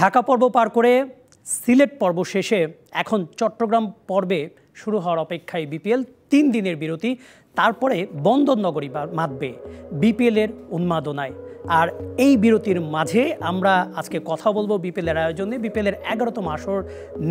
ঢাকা পর্ব পার করে সিলেট পর্ব শেষে এখন চট্টগ্রাম পর্বে শুরু হওয়ার অপেক্ষায় বিপিএল 3 দিনের বিরতি, তারপরে বন্দরনগরী মাতবে বিপিএলের উন্মাদনায়। আর এই বিরতির মাঝে আমরা আজকে কথা বলবো বিপিএলের আয়োজনে, বিপিএলের 11তম আসর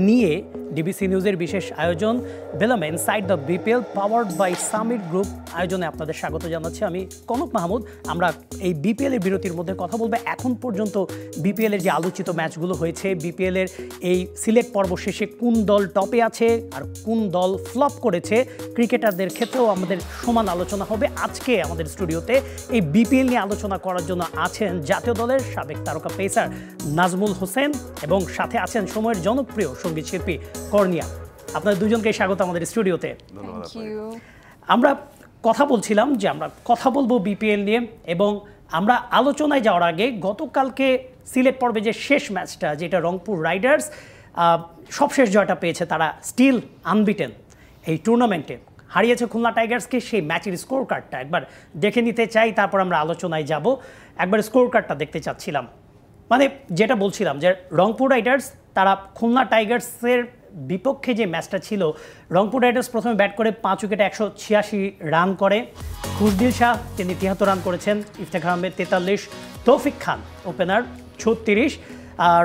নিয়ে ডিবিসি নিউজের বিশেষ আয়োজন বেলাম inside the BPL powered by Summit group আয়োজনে আপনাদের স্বাগত জানাচ্ছি আমি কনক মাহমুদ। আমরা এই বিপিএলের বিরতির মধ্যে কথা বলবো এখন পর্যন্ত বিপিএলের যে আলোচিত ম্যাচগুলো হয়েছে, বিপিএলের এই সিলেট পর্ব শেষে কোন দল টপে আছে আর কোন দল ফ্লপ করেছে, ক্রিকেটারদের ক্ষেত্রেও আমাদের সমান আলোচনা হবে। আজকে আমাদের স্টুডিওতে এই বিপিএল নিয়ে আলোচনা করার জন্য আছেন জাতীয় দলের সাবেক তারকা পেসার নাজমুল হোসেন এবং সাথে আছেন সময়ের জনপ্রিয় সঙ্গীত শিল্পী কর্নিয়া। আপনাদের দুজনকে স্বাগত আমাদের স্টুডিওতে। আমরা কথা বলছিলাম যে আমরা কথা বলবো বিপিএল নিয়ে, এবং আমরা আলোচনায় যাওয়ার আগে গতকালকে সিলেট পর্বে যে শেষ ম্যাচটা, যেটা রংপুর রাইডার্স সবশেষ জয়টা পেয়েছে, তারা স্টিল আনবিটেন এই টুর্নামেন্টে, হারিয়েছে খুলনা টাইগার্সকে। সেই ম্যাচের স্কোর কার্ডটা একবার দেখে নিতে চাই, তারপর আমরা আলোচনায় যাব। একবার স্কোর কার্ডটা দেখতে চাচ্ছিলাম, মানে যেটা বলছিলাম যে রংপুর রাইডার্স তারা খুলনা টাইগার্সের বিপক্ষে যে ম্যাচটা ছিল, রংপুর রাইডার্স প্রথমে ব্যাট করে 5 উইকেটে 186 রান করে। খুশদিল শাহ তিনি 73 রান করেছেন, ইফতেখার আহমেদ 43, তৌফিক খান ওপেনার 36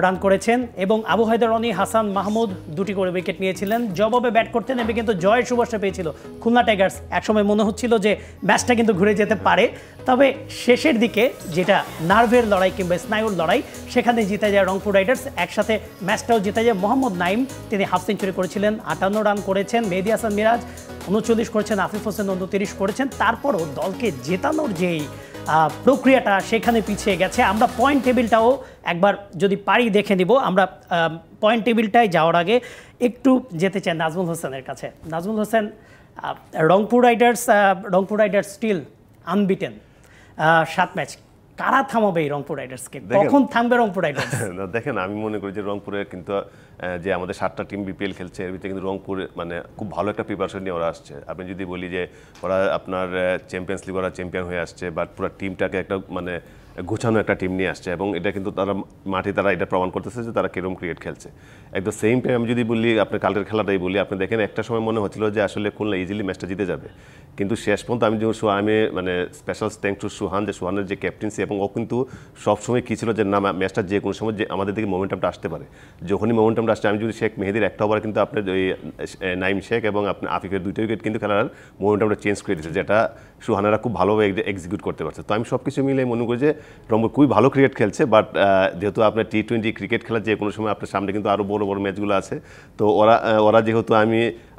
রান করেছেন, এবং আবু হায়দার রনি, হাসান মাহমুদ 2টি করে উইকেট নিয়েছিলেন। জবাবে ব্যাট করতে নেমে কিন্তু জয়ের সুবাসটা পেয়েছিল খুলনা টাইগার্স। একসময় মনে হচ্ছিল যে ম্যাচটা কিন্তু ঘুরে যেতে পারে, তবে শেষের দিকে যেটা নার্ভের লড়াই কিংবা স্নায়ুর লড়াই, সেখানে জিতে যায় রংপুর রাইডার্স। একসাথে ম্যাচটাও জিতে যায়। মোহাম্মদ নাইম তিনি হাফ সেঞ্চুরি করেছিলেন, 58 রান করেছেন। মেহেদী হাসান মিরাজ 39 করেছেন, আফিফ হোসেন 29 করেছেন। তারপরও দলকে জেতানোর যেই প্রক্রিয়াটা, সেখানে পিছিয়ে গেছে। আমরা পয়েন্ট টেবিলটাও একবার যদি পারি দেখে নিব। আমরা পয়েন্ট টেবিলটায় যাওয়ার আগে একটু যেতে চাই নাজমুল হোসেনের কাছে। Nazmul Hossain, Rangpur riders still unbeaten, 7 match. কারা থামাবে এই রংপুর রাইডার্সকে? কখন থামবে রংপুর রাইডার্স? দেখেন, আমি মনে করি যে রংপুরের কিন্তু যে আমাদের 7টা টিম বিপিএল খেলছে, এর ভিতরে কিন্তু রংপুর মানে খুব ভালো একটা প্রিপারেশন নিয়ে ওরা আসছে। আপনি যদি বলি যে ওরা আপনার চ্যাম্পিয়ন্স লিগ ওরা চ্যাম্পিয়ন হয়ে আসছে, বাট পুরো টিমটাকে একটা মানে গোছানো একটা টিম নিয়ে আসছে, এবং এটা কিন্তু তারা মাঠে তারা এটা প্রমাণ করতেছে যে তারা কিরকম ক্রিকেট খেলছে। এট দ্য সেম টাইম আমি যদি বলি আপনার কালকের খেলাটাই বলি, আপনি দেখেন একটা সময় মনে হচ্ছিল যে আসলে খুলনা ইজিলি ম্যাচটা জিতে যাবে, কিন্তু শেষ পর্যন্ত আমি মানে স্পেশাল থ্যাঙ্কস টু সুহান, যে সুহানের যে ক্যাপ্টেন্সি, এবং ও কিন্তু সবসময় কী ছিল যে না, ম্যাচটা যে কোনো সময় যে আমাদের দিকে মোমেন্টামটা আসতে পারে। যখনই মোমেন্টামটা আসছে, আমি যদি শেখ মেহেদির একটা ওভার কিন্তু আপনার ওই নাইম শেখ এবং আপনার আফিফের 2টা উইকেট কিন্তু খেলার মোমেন্টামটা চেঞ্জ করে দিচ্ছে, যেটা সুহানেরা খুব ভালোভাবে এক্সিকিউট করতে পারছে। তো আমি সব কিছু মিলে মনে করি যে রংপুর খুবই ভালো ক্রিকেট খেলছে, বাট যেহেতু আপনার T20 ক্রিকেট খেলার যে কোনো সময় আপনার সামনে কিন্তু আরও বড় বড় ম্যাচগুলো আছে, তো ওরা যেহেতু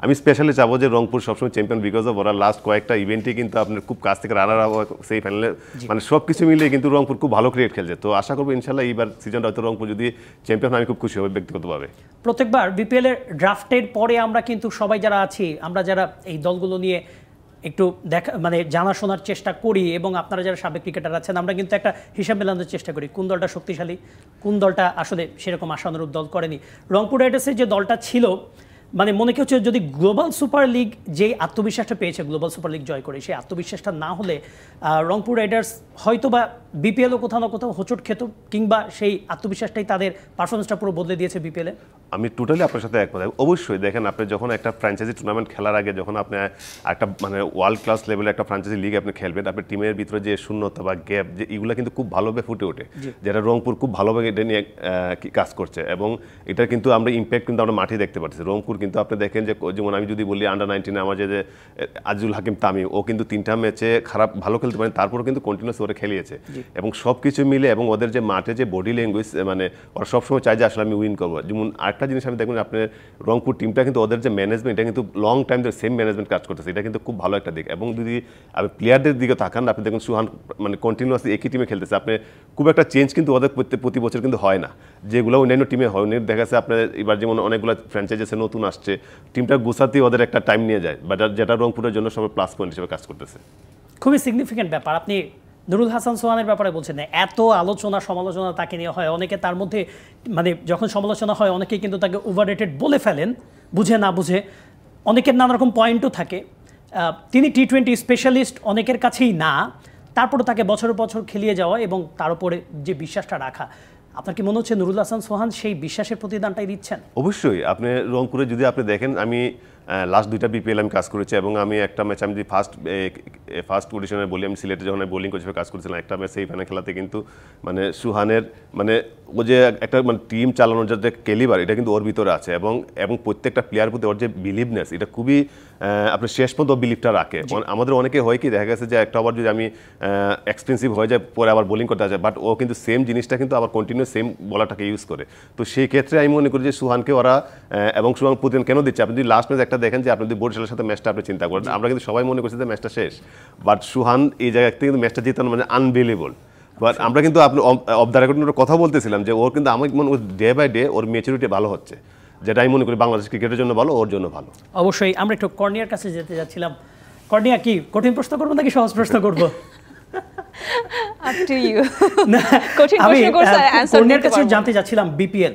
আমি স্পেশালি চাবো যে রংপুর সবসময় চ্যাম্পিয়ন, বিকজ অফ ওরা লাস্ট কয়েকটা ইভেন্টে কিন্তু আপনার খুব কাছ থেকে রানার আপ সেই ফাইনালে, মানে সব কিছু মিলিয়ে কিন্তু রংপুর খুব ভালো ক্রিকেট খেলছে। তো আশা করবো ইনশাল্লাহ এইবার সিজনটা হয়তো রংপুর যদি চ্যাম্পিয়ন, আমি খুব খুশি হব ব্যক্তিগতভাবে। প্রত্যেকবার বিপিএলের ড্রাফটের পরে আমরা কিন্তু সবাই যারা আছি, আমরা যারা এই দলগুলো নিয়ে একটু মানে জানাশোনার চেষ্টা করি, এবং আপনারা যারা সাবেক ক্রিকেটার আছেন, আমরা কিন্তু একটা হিসাব মেলানোর চেষ্টা করি কোন দলটা শক্তিশালী, কোন দলটা আসলে সেরকম আশানুরূপ দল করেনি। রংপুর রাইডার্সের যে দলটা ছিল, মানে মনে কি হচ্ছে যদি গ্লোবাল সুপার লিগ যেই আত্মবিশ্বাসটা পেয়েছে গ্লোবাল সুপার লিগ জয় করে, সেই আত্মবিশ্বাসটা না হলে রংপুর রাইডার্স হয়তো বা বিপিএলও কোথাও না কোথাও হোঁচট খেত, কিংবা সেই আত্মবিশ্বাসটাই তাদের পারফরমেন্সটা পুরো বদলে দিয়েছে বিপিএলে। আমি টোটালি আপনার সাথে একমত। অবশ্যই দেখেন, আপনি যখন একটা ফ্র্যাঞ্চাইজি টুর্নামেন্ট খেলার আগে যখন আপনি একটা মানে ওয়ার্ল্ড ক্লাস লেভেলে একটা ফ্র্যাঞ্চাইজি লিগ আপনি খেলবেন, আপনার টিমের ভিতরে যে শূন্যতা বা গ্যাপ, যে এগুলো কিন্তু খুব ভালোভাবে ফুটে ওঠে, যেটা রংপুর খুব ভালোভাবে এটা নিয়ে কাজ করছে, এবং এটা কিন্তু আমরা ইম্প্যাক্ট কিন্তু আমরা মাঠে দেখতে পাচ্ছি। রংপুর কিন্তু আপনি দেখেন যে যেমন আমি যদি বলি আন্ডার-19 আমার যে আজিজুল হাকিম তামিম, ও কিন্তু 3টা ম্যাচে ভালো খেলতে পারেন, তারপরেও কিন্তু কন্টিনিউস ওরা খেলিয়েছে, এবং সব কিছু মিলে, এবং ওদের যে মাঠে যে বডি ল্যাঙ্গুয়েজ, মানে ওরা সবসময় চায় যে আসলে আমি উইন করবো। যেমন আরেকটা জিনিস আমি দেখবেন, আপনার রংপুর টিমটা কিন্তু ওদের যে ম্যানেজমেন্ট, এটা কিন্তু লং টাইম ধরে সেম ম্যানেজমেন্ট কাজ করতেছে, এটা কিন্তু খুব ভালো একটা দিক। এবং যদি আপনি প্লেয়ারদের দিকে তাকান, আপনি দেখুন সুহান মানে কন্টিনিউয়াসলি একই টিমে খেলতেছে, আপনি খুব একটা চেঞ্জ কিন্তু ওদের প্রতি বছর কিন্তু হয় না, যেগুলো অন্যান্য টিমে হয়। দেখা যাচ্ছে আপনার এবার যেমন অনেকগুলো ফ্র্যাঞ্চাইজি আছে নতুন আসছে, টিমটা গোছাতেই ওদের একটা টাইম নিয়ে যায়, বাট যেটা রংপুরের জন্য সবাই প্লাস পয়েন্ট হিসেবে কাজ করতেছে। খুবই সিগনিফিক্যান্ট ব্যাপার। আপনি নুরুল হাসান সোহানের ব্যাপারে বলছেন, এত আলোচনা সমালোচনা তাকে নিয়ে হয়, অনেকে তার মধ্যে মানে যখন সমালোচনা হয় অনেকেই কিন্তু তাকে ওভাররেটেড বলে ফেলেন, বুঝে না বুঝে। অনেকের নানা রকম পয়েন্টও থাকে। তিনি T20 স্পেশালিস্ট অনেকের কাছেই না, তারপরে তাকে বছর বছর খেলিয়ে যাওয়া এবং তার উপরে যে বিশ্বাসটা রাখা, আপনার কি মনে হচ্ছে নুরুল হাসান সোহান সেই বিশ্বাসের প্রতিদানটাই দিচ্ছেন? অবশ্যই। আপনি রংপুরে যদি আপনি দেখেন, আমি লাস্ট 2টা বিপিএল আমি কাজ করেছি এবং আমি একটা ম্যাচ আমি যদি ফার্স্ট অডিশনে বলি, আমি সিলেটে যখন বোলিং কোচ হিসেবে কাজ করেছিলাম একটা ম্যাচ সেমিফাইনাল খেলাতে কিন্তু মানে সুহানের মানে ও যে একটা মানে টিম চালানোর যে ক্যালিবার এটা কিন্তু ওর ভিতরে আছে এবং প্রত্যেকটা প্লেয়ার প্রতি ওর যে বিলিভনেস এটা খুবই আপনি শেষ পর্যন্ত বিলিভটা রাখে। আমাদের অনেকে হয় কি দেখা গেছে যে একটা ওভার যদি আমি এক্সপেন্সিভ হয়ে যায় পরে আবার বোলিং করতে আসে, বাট ও কিন্তু সেম জিনিসটা কিন্তু আবার কন্টিনিউ সেম বলাটাকে ইউজ করে। তো সেই ক্ষেত্রে আমি মনে করি যে সুহানকে ওরা এবং সুহান প্রতিদিন কেন দিচ্ছে, আপনি যদি লাস্ট ম্যাচ একটা দেখেন যে আপনি যদি বরিশালের সাথে ম্যাচটা আপনি চিন্তা করেন, আমরা কিন্তু সবাই মনে করছি যে ম্যাচটা শেষ, বাট সুহান এই জায়গা থেকে কিন্তু ম্যাচটা জিতানো মানে আনবিলিভেবল। বাট আমরা কিন্তু আপনি অফ দ্য রেকর্ড কথা বলতেছিলাম যে ওর কিন্তু আমার মনে করি ডে বাই ডে ওর ম্যাচুরিটি ভালো হচ্ছে, যেটা আমি মনে করি বাংলাদেশ ক্রিকেটের জন্য ভালো, ওর জন্য ভালো। অবশ্যই। আমরা একটু কর্নিয়ার কাছে যেতে যাচ্ছিলাম। কর্নিয়া, কি কঠিন প্রশ্ন করবো নাকি সহজ প্রশ্ন করবো? আমি কর্নিয়ার কাছে জানতে চাচ্ছিলাম, বিপিএল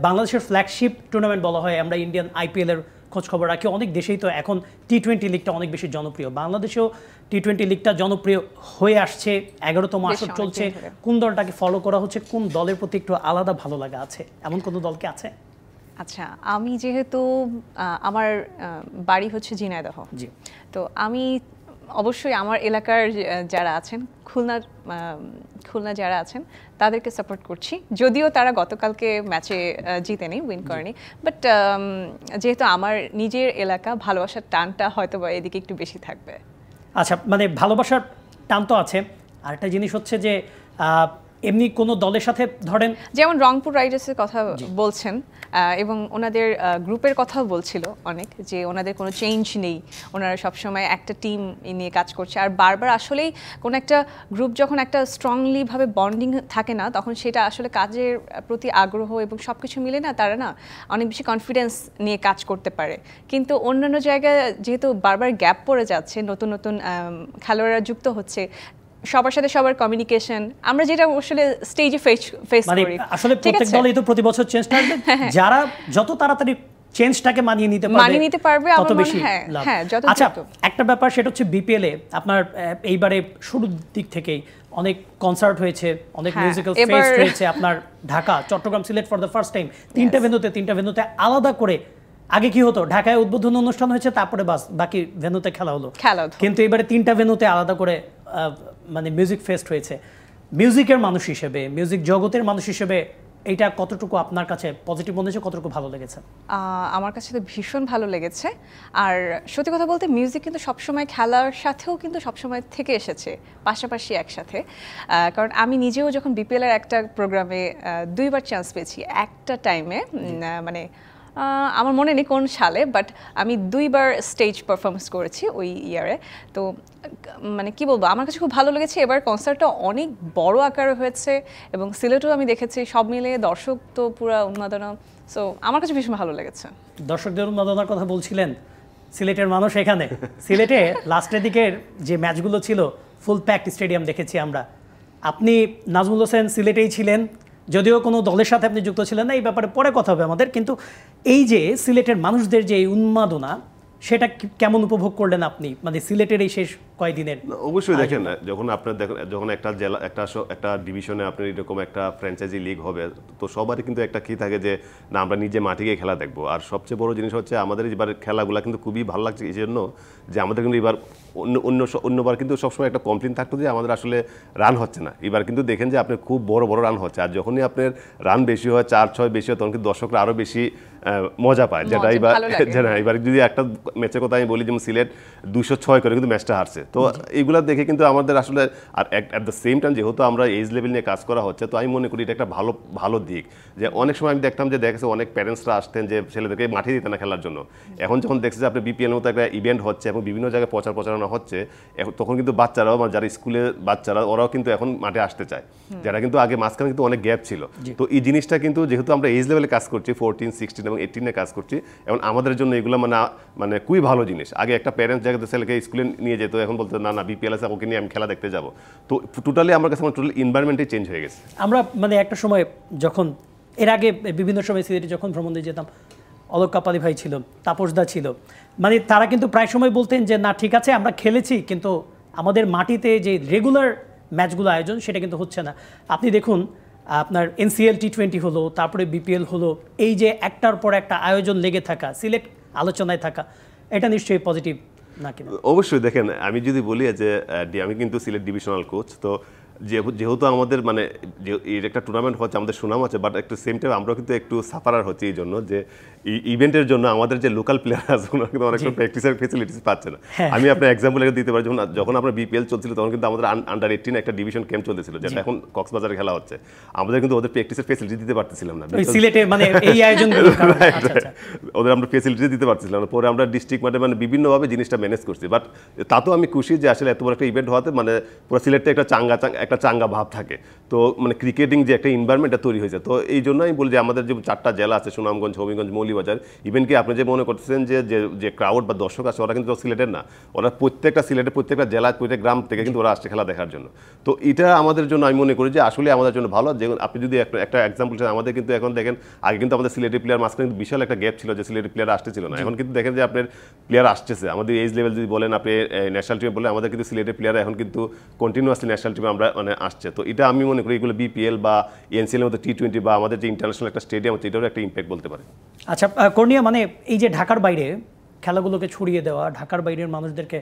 বাংলাদেশের ফ্ল্যাগশিপ টুর্নামেন্ট বলা হয়, আমরা ইন্ডিয়ান আইপিএল এর খোঁজ খবর রাখি। অনেক দেশেই তো এখন টি-20 লিগটা অনেক বেশি জনপ্রিয়, বাংলাদেশেও টি-20 লিগটা জনপ্রিয় হয়ে আসছে, 11তম আসর চলছে। কোন দলটাকে ফলো করা হচ্ছে, কোন দলের প্রতি একটু আলাদা ভালো লাগা আছে, এমন কোন দলকে আছে? আচ্ছা, আমি যেহেতু আমার বাড়ি হচ্ছে ঝিনাইদহ, জি, তো আমি অবশ্যই আমার এলাকার যারা আছেন খুলনা যারা আছেন তাদেরকে সাপোর্ট করছি, যদিও তারা গতকালকে ম্যাচে জিতেনি, উইন করেনি, বাট যেহেতু আমার নিজের এলাকা, ভালোবাসার টানটা হয়তো বা এদিকে একটু বেশি থাকবে। আচ্ছা, মানে ভালোবাসার টান তো আছে, আরেকটা জিনিস হচ্ছে যে এমনি কোনো দলের সাথে ধরেন যেমন রংপুর রাইডার্সের কথা বলছেন এবং ওনাদের গ্রুপের কথাও বলছিল অনেক, যে ওনাদের কোনো চেঞ্জ নেই, ওনারা সবসময় একটা টিম নিয়ে কাজ করছে। আর বারবার আসলেই কোনো একটা গ্রুপ যখন একটা স্ট্রংলিভাবে বন্ডিং থাকে না, তখন সেটা আসলে কাজের প্রতি আগ্রহ এবং সব কিছু মিলে না, তারা না অনেক বেশি কনফিডেন্স নিয়ে কাজ করতে পারে। কিন্তু অন্যান্য জায়গায় যেহেতু বারবার গ্যাপ পড়ে যাচ্ছে, নতুন নতুন খেলোয়াড়রা যুক্ত হচ্ছে, সবার সাথে সবার কমিউনিকেশন, আমরা যেটা আসলে স্টেজে ফেস করি, আসলে প্রত্যেক দলই তো প্রতি বছর চেঞ্জ থাকবে, যারা যত তাড়াতাড়ি চেঞ্জটাকে মানিয়ে নিতে পারবে তত বেশি লাভ। আচ্ছা, একটা ব্যাপার সেটা হচ্ছে বিপিএল এ আপনার এইবারে শুরুর দিক থেকেই অনেক কনসার্ট হয়েছে, অনেক মিউজিক্যাল ফেস্ট হয়েছে আপনার Dhaka, Chattogram, Sylhet for the first time, তিনটা ভেন্যুতে আলাদা করে। আগে কি হতো, ঢাকায় উদ্বোধন অনুষ্ঠান হয়েছে, তারপরে বাকি ভেন্যুতে খেলা হলো, কিন্তু এবারে তিনটা ভেন্যুতে আলাদা করে মানে মিউজিক ফেস্ট হয়েছে। মিউজিকের মানুষ হিসেবে, মিউজিক জগতের মানুষ হিসেবে এইটা কতটুকু আপনার কাছে পজিটিভ মনে হচ্ছে, কতটুকু ভালো লেগেছে? আমার কাছে তো ভীষণ ভালো লেগেছে। আর সত্যি কথা বলতে মিউজিক কিন্তু সবসময় খেলার সাথেও কিন্তু সবসময় থেকে এসেছে পাশাপাশি একসাথে। কারণ আমি নিজেও যখন বিপিএলের একটা প্রোগ্রামে 2বার চান্স পেয়েছি একটা টাইমে, মানে আমার মনে নেই কোন সালে, বাট আমি 2বার স্টেজ পারফরমেন্স করেছি ওই ইয়ারে। তো মানে কি বলবো, আমার কাছে খুব ভালো লেগেছে। এবার কনসার্টটা অনেক বড় আকারে হয়েছে এবং সিলেটেও আমি দেখেছি, সব মিলে দর্শক তো পুরো উন্মাদনা। সো আমার কাছে ভীষণ ভালো লেগেছে। দর্শকদের উন্মাদনার কথা বলছিলেন, সিলেটের মানুষ এখানে সিলেটে লাস্টের দিকের যে ম্যাচগুলো ছিল ফুল প্যাকড স্টেডিয়াম দেখেছি আমরা। আপনি নাজমুল হোসেন সিলেটেই ছিলেন, যদিও কোনো দলের সাথে আপনি যুক্ত ছিলেন না, এই ব্যাপারে পরে কথা হবে আমাদের, কিন্তু এই যে সিলেটের মানুষদের যে এই উন্মাদনা, সেটা কেমন উপভোগ করলেন আপনি, মানে সিলেটের এই শেষ কয়েকদিনের? অবশ্যই দেখেন, যখন আপনার যখন একটা জেলা একটা ডিভিশনে আপনার এরকম একটা ফ্র্যাঞ্চাইজি লিগ হবে, তো সবারই কিন্তু একটা কি থাকে যে না আমরা নিজে মাঠে গিয়ে খেলা দেখবো। আর সবচেয়ে বড় জিনিস হচ্ছে আমাদের এবার খেলাগুলো কিন্তু খুবই ভালো লাগছে এই জন্য যে আমাদের কিন্তু এবার অন্যবার কিন্তু সবসময় একটা কমপ্লেন থাকতো যে আমাদের আসলে রান হচ্ছে না। এবার কিন্তু দেখেন যে আপনার খুব বড় বড় রান হচ্ছে, আর যখনই আপনার রান বেশি হয়, 4-6 বেশি হয়, তখন কিন্তু দর্শকরা আরও বেশি মজা পায়। যেটা এবার যদি একটা ম্যাচের কথা আমি বলি, যেমন সিলেট 206 করে কিন্তু ম্যাচটা হারছে। তো এইগুলো দেখে কিন্তু আমাদের আসলে, আর অ্যাট দ্য সেম টাইম যেহেতু আমরা এজ লেভেল নিয়ে কাজ করা হচ্ছে, তো আমি মনে করি এটা একটা ভালো দিক। যে অনেক সময় আমি দেখতাম যে দেখেছে অনেক প্যারেন্টসরা আসতেন যে ছেলেদেরকে মাঠে দিতেন না খেলার জন্য। এখন যখন দেখছে যে আপনি বিপিএল মতো একটা ইভেন্ট হচ্ছে এবং বিভিন্ন জায়গায় প্রচারণা হচ্ছে, তখন কিন্তু বাচ্চারাও, যারা স্কুলের বাচ্চারা, ওরাও কিন্তু এখন মাঠে আসতে চায়, যারা কিন্তু আগে মাঝখানে কিন্তু অনেক গ্যাপ ছিল। তো এই জিনিসটা কিন্তু যেহেতু আমরা এজ লেভেলে কাজ করছি, 14, 16 এবং 18 কাজ করছি, এবং আমাদের জন্য এগুলো মানে খুবই ভালো জিনিস। আগে একটা প্যারেন্টস জায়গাতে ছেলেকে স্কুলে নিয়ে যেত, এখন বলতো না বিপিএল আছে, ওকে নিয়ে আমি খেলা দেখতে যাবো। তো টোটালি আমার কাছে টোটাল এনভায়রনমেন্টই চেঞ্জ হয়ে গেছে। আমরা মানে একটা সময় যখন এর আগে বিভিন্ন সময় সিলেটে যখন ভ্রমণ দিয়ে যেতাম, অলোক কাপালি ভাই ছিল, তাপসদা ছিল, মানে তারা কিন্তু প্রায় সময় বলতেন যে না ঠিক আছে আমরা খেলেছি, কিন্তু আমাদের মাটিতে যে রেগুলার ম্যাচগুলো আয়োজন সেটা কিন্তু হচ্ছে না। আপনি দেখুন আপনার NCL T20 হলো, তারপরে BPL হলো, এই যে একটার পর একটা আয়োজন লেগে থাকা, সিলেট আলোচনায় থাকা, এটা নিশ্চয়ই পজিটিভ নাকি? অবশ্যই দেখেন, আমি যদি বলি যে আমি কিন্তু সিলেট ডিভিশনাল কোচ, তো যেহেতু আমাদের মানে এর একটা টুর্নামেন্ট হচ্ছে, আমাদের সুনাম আছে, বাট একটু সেম টাইম আমরা কিন্তু একটু সাফারার হচ্ছে এই জন্য যে ইভেন্টের জন্য আমাদের যে লোকাল প্লেয়ার আছে ওনারা কিন্তু অনেক প্র্যাকটিসের ফেসিলিটিস পাচ্ছে না। আমি আপনার এক্সাম্পল দিতে পারি, যখন আমরা BPL চলছিল তখন কিন্তু আমাদের আন্ডার 18 একটা ডিভিশন ক্যাম্প চলতেছিল, যেটা এখন কক্সবাজারে খেলা হচ্ছে। আমাদের কিন্তু ওদের প্র্যাকটিসের ফেসিলিটি দিতে পারতেছিলাম না সিলেটে, মানে এই আয়োজনগুলো ওদের আমরা ফেসিলিটি দিতে পারছিলাম না। পরে আমরা ডিস্ট্রিক্ট মানে বিভিন্নভাবে জিনিসটা ম্যানেজ করছি, বাট তাতেও আমি খুশি যে আসলে এত বড় একটা ইভেন্ট হওয়াতে মানে পুরো সিলেটে একটা চাঙ্গা ভাব থাকে। তো মানে ক্রিকেটিং যে একটা এনভায়রনমেন্টটা তৈরি হয়েছে, তো এই জন্য আমি বলি যে আমাদের যে 4টা জেলা আছে, সুনামগঞ্জ, হবিগঞ্জ, মৌলভীবাজার, ইভেন কি আপনি যে মনে করতেছেন যে ক্রাউড বা দর্শক আছে, ওরা কিন্তু সিলেটের না, ওরা প্রত্যেকটা সিলেটের প্রত্যেকটা জেলা, প্রত্যেক গ্রাম থেকে কিন্তু ওরা আসছে খেলা দেখার জন্য। তো এটা আমাদের জন্য আমি মনে করি যে আসলে আমাদের জন্য ভালো। যে আপনি যদি একটা এক্সাম্পল চান, আমাদের কিন্তু এখন দেখেন, আগে কিন্তু আমাদের সিলেটি প্লেয়ার মাঝখানে কিন্তু বিশাল একটা গ্যাপ ছিল যে সিলেটি প্লেয়ার আসতেছিল না। এখন কিন্তু দেখেন যে আপনার প্লেয়ার আসতেছে, আমাদের এজ লেভেল যদি বলেন, আপনি ন্যাশনাল টিমে বলেন, আমাদের কিন্তু সিলেটের প্লেয়ার এখন কিন্তু কন্টিনিউয়াসলি ন্যাশনাল টিমে আমরা মানে আসছে। তো এটা আমি মনে করি এগুলো BPL বা NCL এর মতো T20 বা আমাদের যে ইন্টারন্যাশনাল একটা স্টেডিয়াম হচ্ছে, এটারও একটা ইম্প্যাক্ট বলতে পারে। আচ্ছা কর্নিয়া, মানে এই যে ঢাকার বাইরে খেলাগুলোকে ছড়িয়ে দেওয়া, ঢাকার বাইরের মানুষদেরকে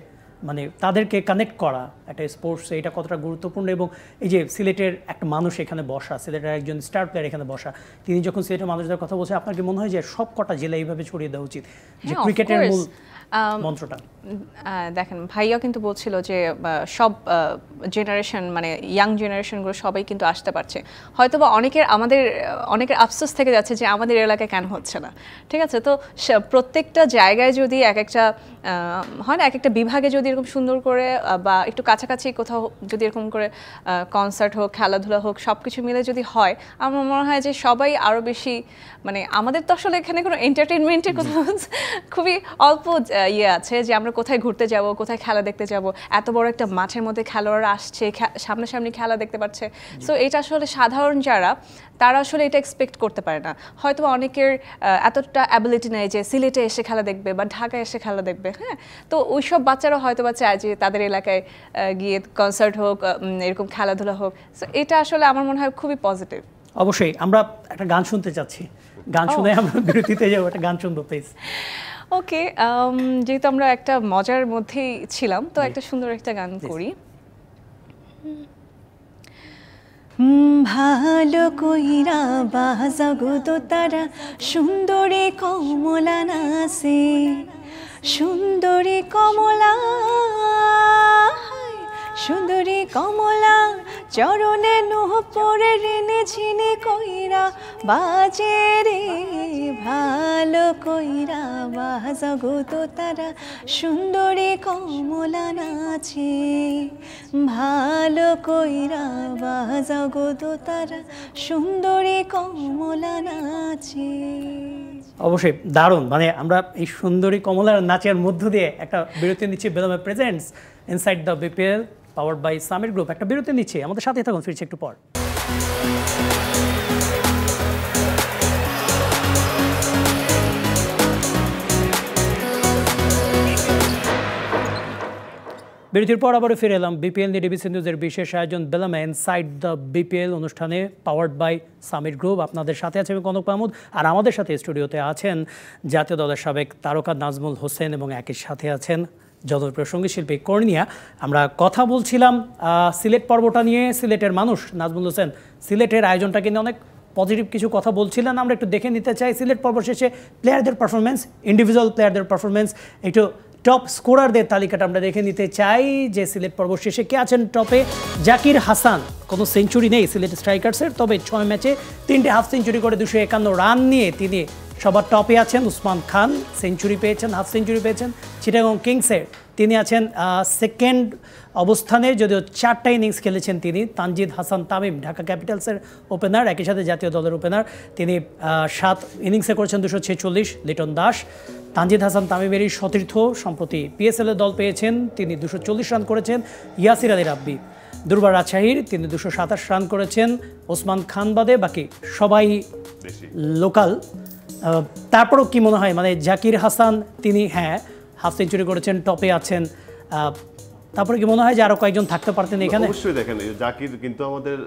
মানে তাদেরকে কানেক্ট করা একটা স্পোর্টসে, এটা কতটা গুরুত্বপূর্ণ? এবং এই যে সিলেটের একটা মানুষ এখানে বসা, সিলেটের একজন স্টার প্লেয়ার এখানে বসা, তিনি যখন সিলেটের মানুষদের কথা বলছে, আপনার কি মনে হয় যে সব কটা জেলা এইভাবে ছড়িয়ে দেওয়া উচিত, যে ক্রিকেটের মূল মন্ত্রটা? দেখেন, ভাইয়া কিন্তু বলছিল যে সব জেনারেশন, মানে ইয়াং জেনারেশনগুলো সবাই কিন্তু আসতে পারছে। হয়তোবা অনেকের আফসোস থেকে যাচ্ছে যে আমাদের এলাকায় কেন হচ্ছে না। ঠিক আছে, তো প্রত্যেকটা জায়গায় যদি এক একটা হয় না, এক একটা বিভাগে যদি এরকম সুন্দর করে বা একটু কাছাকাছি কোথাও যদি এরকম করে কনসার্ট হোক, খেলাধুলা হোক, সব কিছু মিলে যদি হয়, আমার মনে হয় যে সবাই আরও বেশি, মানে আমাদের তো আসলে এখানে কোনো এন্টারটেনমেন্টের কোথাও খুবই অল্প ইয়ে আছে যে আমরা কোথায় ঘুরতে যাব, কোথায় খেলা দেখতে যাব। এত বড় একটা মাঠের মধ্যে খেলোয়াড়রা আসছে, সামনাসামনি খেলা দেখতে পাচ্ছে। সো এটা আসলে সাধারণ যারা, তারা আসলে এটা এক্সপেক্ট করতে পারে না। হয়তো অনেকের এতটা অ্যাবিলিটি নেই যে সিলেটে এসে খেলা দেখবে বা ঢাকায় এসে খেলা দেখবে। হ্যাঁ, তো ওইসব বাচ্চারা হয়তো বা চায় যে তাদের এলাকায় গিয়ে কনসার্ট হোক, এরকম খেলাধুলা হোক। সো এটা আসলে আমার মনে হয় খুবই পজিটিভ। অবশ্যই। আমরা একটা গান শুনতে চাচ্ছি, গান শুনে আমরা বিরতিতে যাবো, একটা গান শুনবো প্লিজ। ওকে, যেহেতু আমরা একটা মজার মধ্যেই ছিলাম, তো একটা সুন্দর একটা গান করি। ভালো কইরা বাজাগো তো তারা, সুন্দরী কমলা নাচে, সুন্দরী কমলা, সুন্দরী কমলা চরণে নোহ পরে ঋণে ঝিনে কইরা বাজে রে, ভালো কইরা বাজাগো তো তারা, সুন্দরী কমলা নাচে, ভালো কইরা বাজাগো তো তারা, সুন্দরী কমলা নাচে। অবশ্যই দারুণ। মানে আমরা এই সুন্দরী কমলার নাচের মধ্য দিয়ে একটা বিরতি নিচ্ছি। বেলমে presents inside the BPL powered by Summit group. একটা বিরতি নিচ্ছি, আমাদের সাথে থাকুন, ফিরছি একটু পর। বিরতির পর আবারও ফিরে এলাম BPL নিয়ে ডিবিসি নিউজের বিশেষ আয়োজন বেলামে ইনসাইড দ্য BPL অনুষ্ঠানে, পাওয়ার্ড বাই সামিট গ্রুপ। আপনাদের সাথে আছে আমি কনক মাহমুদ, আর আমাদের সাথে স্টুডিওতে আছেন জাতীয় দলের সাবেক তারকা নাজমুল হোসেন এবং একই সাথে আছেন জনপ্রিয় সঙ্গীত শিল্পী কর্নিয়া। আমরা কথা বলছিলাম সিলেট পর্বটা নিয়ে। সিলেটের মানুষ, নাজমুল হোসেন সিলেটের আয়োজনটাকে নিয়ে অনেক পজিটিভ কিছু কথা বলছিলেন। আমরা একটু দেখে নিতে চাই সিলেট পর্ব শেষে প্লেয়ারদের পারফরমেন্স, ইন্ডিভিজুয়াল প্লেয়ারদের পারফরমেন্স, একটু টপ স্কোরারদের তালিকাটা আমরা দেখে নিতে চাই যে সিলেট পর্ব শেষে কে আছেন টপে। জাকির হাসান, কোনো সেঞ্চুরি নেই সিলেট স্ট্রাইকার্সের, তবে 6 ম্যাচে 3টে হাফ সেঞ্চুরি করে 251 রান নিয়ে তিনি সবার টপে আছেন। উসমান খান সেঞ্চুরি পেয়েছেন, হাফ সেঞ্চুরি পেয়েছেন চিটাগং কিংসের, তিনি আছেন সেকেন্ড অবস্থানে, যদিও 4টা ইনিংস খেলেছেন তিনি। তানজিদ হাসান তামিম ঢাকা ক্যাপিটালসের ওপেনার, একই সাথে জাতীয় দলের ওপেনার, তিনি 7 ইনিংসে করেছেন 246। লিটন দাস, তানজিদ হাসান তামিমেরই সতীর্থ, সম্প্রতি PSL এর দল পেয়েছেন, তিনি 240 রান করেছেন। ইয়াসির আলী রাব্বি, দুর্বার রাজশাহীর, তিনি 227 রান করেছেন। ওসমান খান বাদে বাকি সবাই লোকাল। তারপরও কি মনে হয়, মানে জাকির হাসান তিনি হ্যাঁ হাফ সেঞ্চুরি করেছেন, টপে আছেন, তারপরে কি মনে হয় যে আরো কয়েকজন থাকতে পারতেন এখানে? অবশ্যই দেখেন, জাকির কিন্তু আমাদের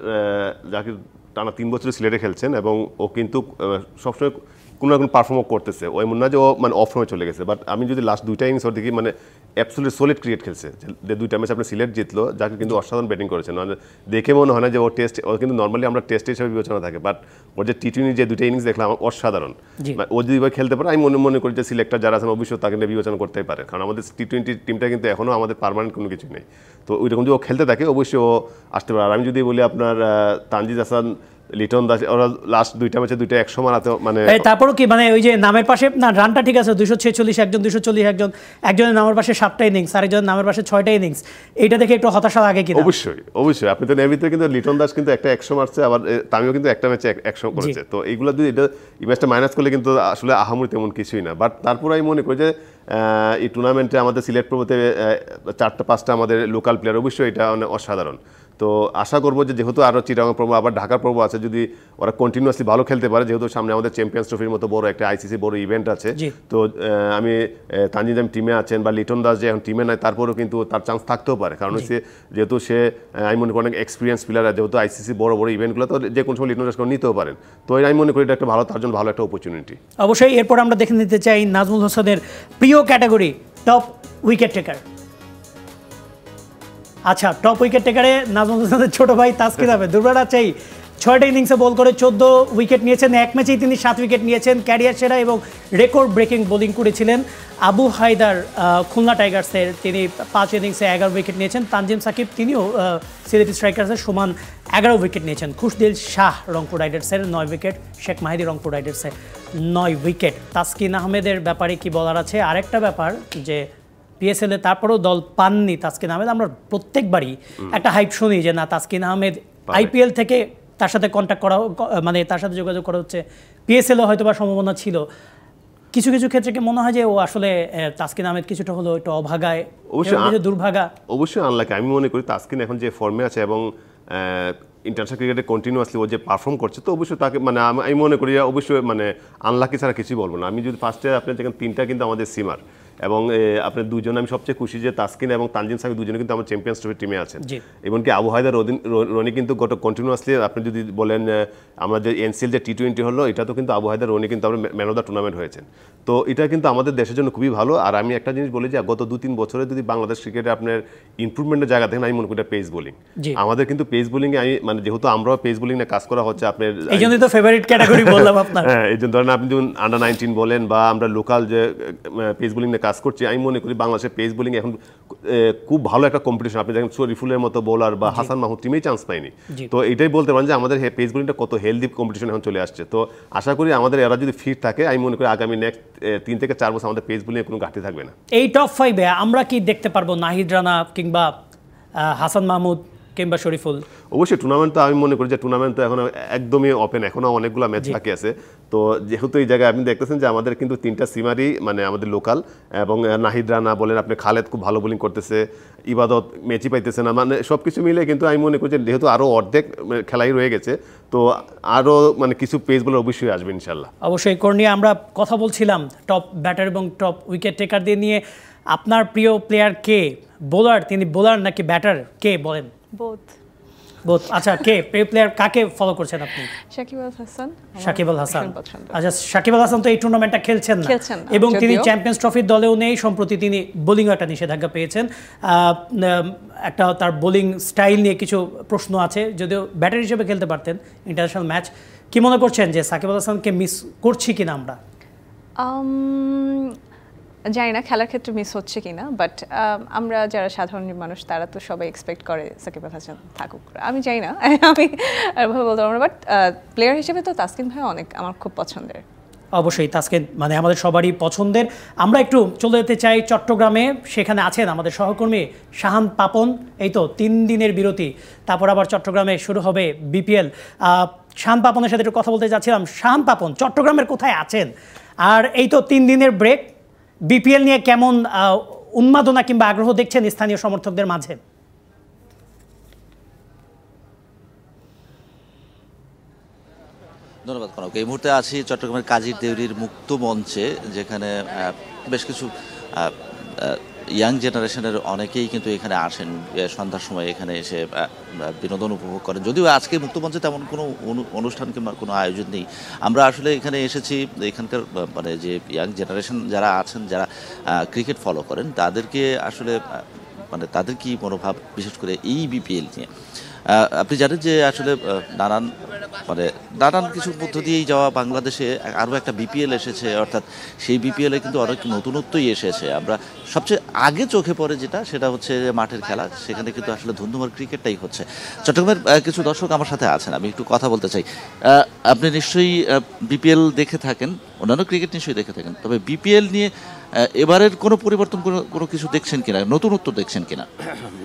জাকির টানা 3 বছর সিলেটে খেলছেন এবং ও কিন্তু সবসময় কোনো না কোনো পারফর্ম করতেছে, ও এমন না যে ও মানে অফ হয়ে চলে গেছে। বাট আমি যদি লাস্ট 2টা ইনিংস ওর দেখি মানে অ্যাবসলিউট সলিড ক্রিকেট খেলছে, যে 2টা ম্যাচ আপনার সিলেট জিতলো, যাকে কিন্তু অসাধারণ ব্যাটিং করেছে। মানে দেখে মনে হয় না যে ও টেস্ট, ও কিন্তু নর্মালি আমরা টেস্ট হিসেবে বিবেচনা থাকে, বাট ওর যে টি20 যে 2টা ইনিংস দেখলাম অসাধারণ। ও যদি খেলতে পারে আমি মনে করি যে সিলেক্টর যারা আছেন অবশ্যই তাকে বিবেচনা করতেই পারে, কারণ আমাদের টি20 টিমটা কিন্তু এখনও আমাদের পার্মানেন্ট কোনো কিছু নেই। তো ওইরকম যদি ও খেলতে থাকে অবশ্যই ও আসতে পারে। আর আমি যদি বলি আপনার তানজিদ হাসান, লিটন দাস, ওরা লাস্ট 2টা ম্যাচে 2টা 100 মারাতে মানে তারপরও কি মানে ওই যে নামের পাশে না রানটা ঠিক আছে 246 একজন 240 একজন, একজনের নামের পাশে 7টা ইনিংস আরেকজনের নামের পাশে 6টা ইনিংস, এইটা দেখে একটু হতাশা লাগে কি? অবশ্যই আপনি তো এর ভিতরে কিন্তু লিটন দাস কিন্তু একটা 100 মারছে, আবার তামিও কিন্তু একটা ম্যাচে 100 করেছে। তো এইগুলো যদি এটা এই ম্যাচটা মাইনাস করলে কিন্তু আসলে আহামরি তেমন কিছুই না। বাট তারপর আমি মনে করি যে এই টুর্নামেন্টে আমাদের সিলেট পর্বতে 4টা-5টা আমাদের লোকাল প্লেয়ার, অবশ্যই এটা অনেক অসাধারণ। তো আশা করবো যে যেহেতু আরও চিটাগাং পর্ব আবার ঢাকার পর্ব আছে, যদি ওরা কন্টিনিউয়াসলি ভালো খেলতে পারে, যেহেতু সামনে আমাদের চ্যাম্পিয়ন্স ট্রফির মতো বড় একটা আইসিসি বড় ইভেন্ট আছে, তো আমি তানজিদ টিমে আছেন বা লিটন দাস যে এখন টিমে নাই, তারপরেও কিন্তু তার চান্স থাকতেও পারে, কারণ হচ্ছে যেহেতু সে আমি মনে করি অনেক এক্সপিরিয়েন্স প্লেয়ার, যেহেতু আইসিসি বড় বড় ইভেন্টগুলো তো যে কোনো সময় লিটন দাসকে নিতেও পারেন। তো আমি মনে করি এটা একটা ভালো, তার জন্য ভালো একটা অপরচুনিটি। অবশ্যই এরপর আমরা দেখে নিতে চাই নাজমুল হোসেনের প্রিয় ক্যাটাগরি টপ উইকেট টেকার। আচ্ছা, টপ উইকেট টেকারে নাজমুল হোসেনের ছোট ভাই তাসকিন আহমেদ দুর্বার চাই 6টা ইনিংসে বল করে 14 উইকেট নিয়েছেন, এক ম্যাচেই তিনি 7 উইকেট নিয়েছেন, ক্যারিয়ার সেরা এবং রেকর্ড ব্রেকিং বোলিং করেছিলেন। আবু হায়দার খুলনা টাইগার্সের, তিনি 5 ইনিংসে 11 উইকেট নিয়েছেন। তানজিম সাকিব তিনিও সিলেট স্ট্রাইকার্সের সমান 11 উইকেট নিয়েছেন। খুশদিল শাহ রংপুর রাইডার্সের 9 উইকেট, শেখ মাহিদি রংপুর রাইডার্সের 9 উইকেট। তাসকিন আহমেদের ব্যাপারে কি বলার আছে? আরেকটা ব্যাপার যে পিএসএলে তারপরেও দল পাননি তাসকিন আহমেদ, আমরা প্রত্যেকবারই একটা হাইপ শুনি যে না তাসকিন আহমেদ আইপিএল থেকে তার সাথে কন্ট্যাক্ট করা, মানে তার সাথে যোগাযোগ করা হচ্ছে, পিএসএলে হয়তো বা সম্ভাবনা ছিল। কিছু কিছু ক্ষেত্রে কি মনে হয় যে ও আসলে তাসকিন আহমেদ কিছুটা হলো একটু অভাগায়, দুর্ভাগা? অবশ্যই আনলাকি। আমি মনে করি তাসকিন এখন যে ফর্মে আছে এবং ইন্টারন্যাশনাল ক্রিকেটে কন্টিনিউয়াসলি ও যে পারফর্ম করছে, তো অবশ্যই তাকে মানে আমি মনে করি অবশ্যই মানে আনলাকি ছাড়া কিছুই বলবো না। আমি যদি ফার্স্টে আপনি দেখেন 3টা কিন্তু আমাদের সিমার, এবং আপনার দুজনে আমি সবচেয়ে খুশি যে তাসকিন এবং তানজিম সাকিব দুজনে কিন্তু আমার চ্যাম্পিয়ন্স ট্রফির টিমে আছেন। এমনকি আবু হায়দার রনি কিন্তু গত কন্টিনিউয়াসলি আপনি যদি বলেন আমরা যে এনসিএল যে টি20 হলো, এটা তো কিন্তু আবু হায়দার রনি কিন্তু আমরা ম্যান অফ দ্য টুর্নামেন্ট হয়েছেন। তো এটা কিন্তু আমাদের দেশের জন্য খুবই ভালো। আর আমি একটা জিনিস বলি যে গত 2-3 বছরে যদি বাংলাদেশ ক্রিকেটে আপনার ইমপ্রুভমেন্টের জায়গা দেখেন, আমি মনে করি পেস বোলিং। আমাদের কিন্তু পেস বোলিংয়ে আমি মানে যেহেতু আমরাও পেস বোলিং নিয়ে কাজ করা হচ্ছে, আপনার এই জন্যই তো ফেভারিট ক্যাটাগরি বললাম আপনার। হ্যাঁ, এই জন্য ধরেন আপনি যখন আন্ডার 19 বলেন বা আমরা লোকাল যে পেস বোলিং নিয়ে কাজ করছি, আমি মনে করি বাংলাদেশের পেস বোলিং এখন খুব ভালো একটা কম্পিটিশন। আপনি দেখেন শরীফুলের মতো বোলার বা হাসান মাহমুদ টিমেই চান্স পায়নি। তো এটাই বলতে পারেন যে আমাদের পেস বোলিংটা কত হেলদি কম্পিটিশন এখন চলে আসছে। তো আশা করি আমাদের এরা যদি ফিট থাকে, আমি মনে করি আগামী নেক্সট 3 থেকে 4 বছর আমাদের পেস বোলিং কোনো ঘাটতি থাকবে না। এই টপ 5-এ আমরা কি দেখতে পারবো নাহিদ রানা কিংবা হাসান মাহমুদ কিংবা শরীফুল? অবশ্যই টুর্নামেন্ট তো আমি মনে করি যে টুর্নামেন্ট তো এখন একদমই ওপেন, এখনো অনেকগুলো ম্যাচ বাকি আছে। তো যেহেতু এই জায়গায় আপনি দেখতেছেন যে আমাদের কিন্তু 3টা সিমারই মানে আমাদের লোকাল, এবং নাহিদ রানা বলেন, আপনি খালেদ খুব ভালো বোলিং করতেছে, ইবাদত ম্যাচই পাইতেছে না, মানে সব কিছু মিলে কিন্তু আমি মনে করি যে যেহেতু আরও অর্ধেক খেলাই রয়ে গেছে, তো আরও মানে কিছু পেস বোলার অবশ্যই আসবে ইনশাল্লাহ। অবশ্যই কর্নিয়া আমরা কথা বলছিলাম টপ ব্যাটার এবং টপ উইকেট টেকারদের নিয়ে। আপনার প্রিয় প্লেয়ার কে? বোলার, তিনি বোলার নাকি ব্যাটার, কে বলেন? বোথ। আচ্ছা, কে প্রিয় প্লেয়ার, কাকে ফলো করছেন আপনি? সাকিব আল হাসান। আচ্ছা, সাকিব আল হাসান তো এই টুর্নামেন্টটা খেলছেন না এবং তিনি চ্যাম্পিয়ন্স ট্রফির দলেও নেই। সম্প্রতি তিনি বোলিং একটা নিষেধাজ্ঞা পেয়েছেন। একটা তার বোলিং স্টাইল নিয়ে কিছু প্রশ্ন আছে, যদিও ব্যাটার হিসেবে খেলতে পারতেন ইন্টারন্যাশনাল ম্যাচ। কি মনে করছেন যে সাকিব আল হাসানকে মিস করছি কিনা আমরা? জানি না খেলার ক্ষেত্রে মিস হচ্ছে কিনা, বাট আমরা যারা সাধারণ মানুষ তারা তো সবাই এক্সপেক্ট করে সাকিব আল হাসান থাকুক। আমি জানি না, আমি ভাবে বলতে পারবো না, বাট প্লেয়ার হিসেবে তো তাসকিন ভাই অনেক আমার খুব পছন্দের। অবশ্যই তাসকিন মানে আমাদের সবারই পছন্দের। আমরা একটু চলে যেতে চাই চট্টগ্রামে, সেখানে আছেন আমাদের সহকর্মী শাহান পাপন। এই তো 3 দিনের বিরতি, তারপর আবার চট্টগ্রামে শুরু হবে বিপিএল। শাহান পাপনের সাথে একটু কথা বলতে চাচ্ছিলাম। শাহান পাপন, চট্টগ্রামের কোথায় আছেন? আর এই তো 3 দিনের ব্রেক, বিপিএল নিয়ে কেমন উন্মাদনা কিংবা আগ্রহ দেখছেন স্থানীয় সমর্থকদের মাঝে? ধন্যবাদ কনক। এই মুহূর্তে আছি চট্টগ্রামের কাজীর দেউরির মুক্ত মঞ্চে, যেখানে বেশ কিছু ইয়াং জেনারেশনের অনেকেই কিন্তু এখানে আসেন সন্ধ্যার সময় এখানে এসে বিনোদন উপভোগ করেন। যদিও আজকে মুক্তমঞ্চে তেমন কোনো অনুষ্ঠান কিংবা কোনো আয়োজন নেই, আমরা আসলে এখানে এসেছি এখানকার মানে যে ইয়াং জেনারেশন যারা আছেন, যারা ক্রিকেট ফলো করেন, তাদেরকে আসলে মানে তাদের কি মনোভাব বিশেষ করে এই বিপিএল নিয়ে। আপনি জানেন যে আসলে নানান কিছুর মধ্য দিয়েই যাওয়া বাংলাদেশে আরও একটা বিপিএল এসেছে, অর্থাৎ সেই বিপিএলে কিন্তু অনেক নতুনত্বই এসেছে। আমরা সবচেয়ে আগে চোখে পড়ে সেটা হচ্ছে মাঠের খেলা, সেখানে কিন্তু আসলে ধুন্ধুমার ক্রিকেটটাই হচ্ছে। চট্টগ্রামের কিছু দর্শক আমার সাথে আছেন, আমি একটু কথা বলতে চাই। আপনি নিশ্চয়ই বিপিএল দেখে থাকেন, অন্যান্য ক্রিকেট নিশ্চয়ই দেখে থাকেন, তবে বিপিএল নিয়ে এবারের কোনো পরিবর্তন কোনো কিছু দেখছেন কিনা, নতুনত্ব দেখছেন কিনা?